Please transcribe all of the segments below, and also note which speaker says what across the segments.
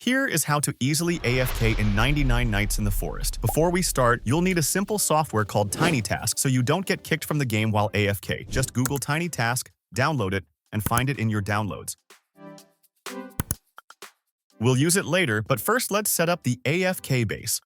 Speaker 1: Here is how to easily AFK in 99 nights in the forest. Before we start, you'll need a simple software called TinyTask so you don't get kicked from the game while AFK. Just Google TinyTask, download it, and find it in your downloads. We'll use it later, but first let's set up the AFK base.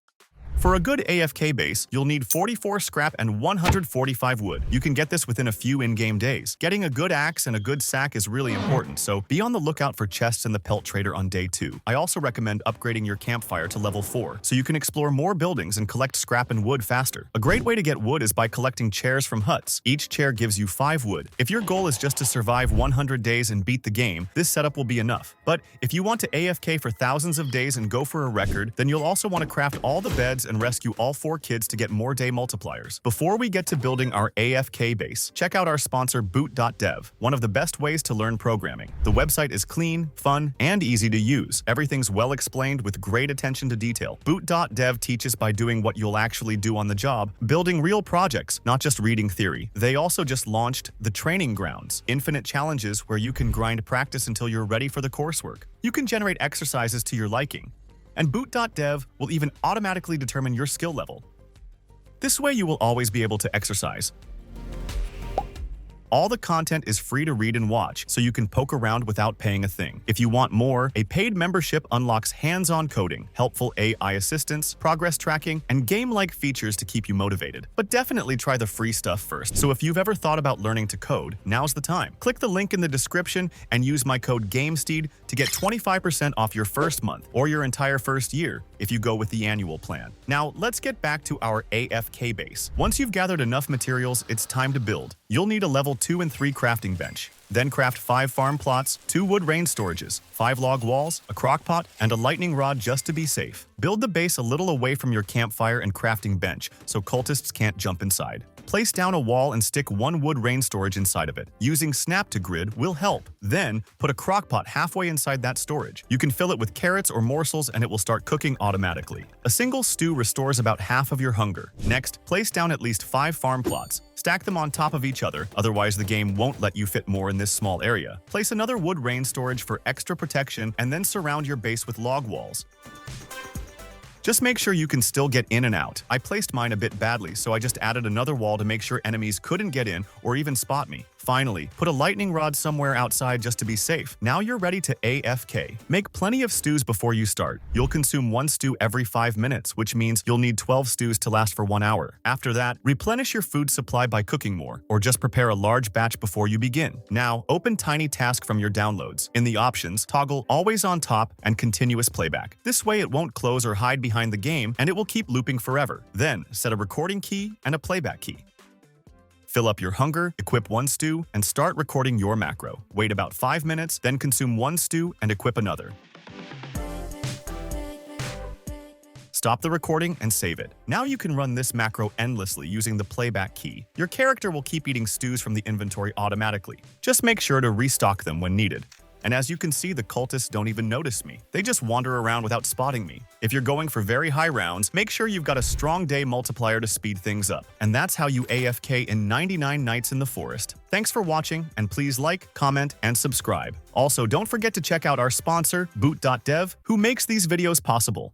Speaker 1: For a good AFK base, you'll need 44 scrap and 145 wood. You can get this within a few in-game days. Getting a good axe and a good sack is really important, so be on the lookout for chests in the pelt trader on day 2. I also recommend upgrading your campfire to level 4, so you can explore more buildings and collect scrap and wood faster. A great way to get wood is by collecting chairs from huts. Each chair gives you 5 wood. If your goal is just to survive 100 days and beat the game, this setup will be enough. But if you want to AFK for thousands of days and go for a record, then you'll also want to craft all the beds and rescue all 4 kids to get more day multipliers. Before we get to building our AFK base, check out our sponsor Boot.dev, one of the best ways to learn programming. The website is clean, fun, and easy to use. Everything's well explained with great attention to detail. Boot.dev teaches by doing what you'll actually do on the job, building real projects, not just reading theory. They also just launched the Training Grounds, infinite challenges where you can grind practice until you're ready for the coursework. You can generate exercises to your liking. And Boot.dev will even automatically determine your skill level. This way you will always be able to exercise. All the content is free to read and watch, so you can poke around without paying a thing. If you want more, a paid membership unlocks hands-on coding, helpful AI assistance, progress tracking, and game-like features to keep you motivated. But definitely try the free stuff first. So if you've ever thought about learning to code, now's the time. Click the link in the description and use my code GAMESTEED to get 25% off your first month or your entire first year if you go with the annual plan. Now, let's get back to our AFK base. Once you've gathered enough materials, it's time to build. You'll need a level 2 and 3 crafting bench. Then craft 5 farm plots, 2 wood rain storages, 5 log walls, a crock pot, and a lightning rod just to be safe. Build the base a little away from your campfire and crafting bench so cultists can't jump inside. Place down a wall and stick 1 wood rain storage inside of it. Using snap to grid will help. Then, put a crock pot halfway inside that storage. You can fill it with carrots or morsels and it will start cooking automatically. A single stew restores about half of your hunger. Next, place down at least 5 farm plots. Stack them on top of each other, otherwise the game won't let you fit more in this small area. Place another wood rain storage for extra protection and then surround your base with log walls. Just make sure you can still get in and out. I placed mine a bit badly, so I just added another wall to make sure enemies couldn't get in or even spot me. Finally, put a lightning rod somewhere outside just to be safe. Now you're ready to AFK. Make plenty of stews before you start. You'll consume 1 stew every 5 minutes, which means you'll need 12 stews to last for 1 hour. After that, replenish your food supply by cooking more, or just prepare a large batch before you begin. Now, open TinyTask from your downloads. In the options, toggle Always on Top and Continuous Playback. This way it won't close or hide behind the game, and it will keep looping forever. Then, set a recording key and a playback key. Fill up your hunger, equip 1 stew, and start recording your macro. Wait about 5 minutes, then consume 1 stew and equip another. Stop the recording and save it. Now you can run this macro endlessly using the playback key. Your character will keep eating stews from the inventory automatically. Just make sure to restock them when needed. And as you can see, the cultists don't even notice me. They just wander around without spotting me. If you're going for very high rounds, make sure you've got a strong day multiplier to speed things up. And that's how you AFK in 99 nights in the forest. Thanks for watching, and please like, comment, and subscribe. Also, don't forget to check out our sponsor, Boot.dev, who makes these videos possible.